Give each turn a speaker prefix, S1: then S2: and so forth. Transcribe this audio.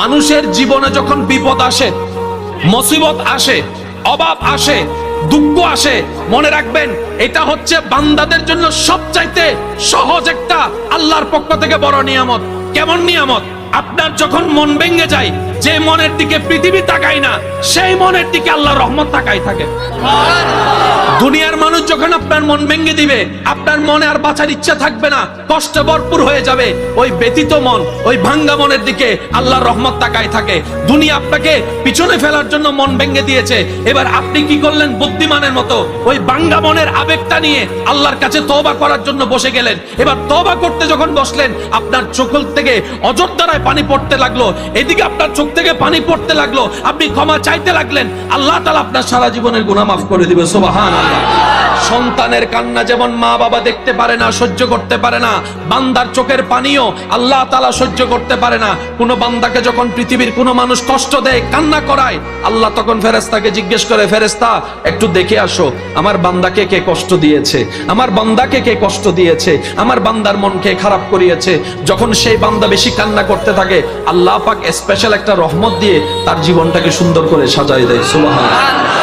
S1: মানুষের জীবনে যখন বিপদ আসে, মুসিবত আসে, অভাব আসে, দুঃখ আসে, মনে রাখবেন এটা হচ্ছে বান্দাদের জন্য সবচাইতে সহজ একটা আল্লাহর পক্ষ থেকে বড় নিয়ামত। কেমন নিয়ামত? আপনার যখন মন ভেঙে যায়, যে মনের দিকে পৃথিবী তাকায় না, সেই মনের দিকে আল্লাহর রহমত তাকাই থাকে। দুনিয়ার মানুষ যখন আপনার মন ভেঙে দিবে, আপনার মনে আর বাঁচার ইচ্ছা থাকবে না, কষ্টে ভরপুর হয়ে যাবে। ওই ব্যথিত মন, ওই ভাঙ্গা মনের দিকে আল্লাহর রহমত তাকাই থাকে। দুনিয়া আপনাকে পিছনে ফেলার জন্য মন ভেঙে দিয়েছে, এবার আপনি কি করলেন? বুদ্ধিমানের মতো ওই ভাঙ্গা মনের আবেগটা নিয়ে আল্লাহর কাছে তওবা করার জন্য বসে গেলেন। এবার তওবা করতে যখন বসলেন, আপনার চোখ থেকে অজরধারায় পানি পড়তে লাগলো, এদিকে আপনার চোখ থেকে পানি পড়তে লাগলো, আপনি ক্ষমা চাইতে লাগলেন, আল্লাহ তাআলা আপনার সারা জীবনের গুনাহ মাফ করে দিবে। সুবহানাল্লাহ। সন্তানের কান্না যেমন মা বাবা দেখতে পারে না, সহ্য করতে পারে না, বান্দার চোখের পানিও আল্লাহ তাআলা সহ্য করতে পারে না। কোন বান্দাকে যখন পৃথিবীর কোন মানুষ কষ্ট দেয়, কান্না করায়, আল্লাহ তখন ফেরেশতাকে জিজ্ঞেস করে, ফেরেশতা একটু দেখে আসো আমার বান্দাকে কে কষ্ট দিয়েছে, আমার বান্দাকে কে কষ্ট দিয়েছে, আমার বান্দার মন কে খারাপ করিয়েছে। যখন সেই বান্দা বেশি কান্না করতে থাকে, আল্লাহ পাক স্পেশাল একটা রহমত দিয়ে তার জীবনটাকে সুন্দর করে সাজায় দেয়। সুবহানাল্লাহ।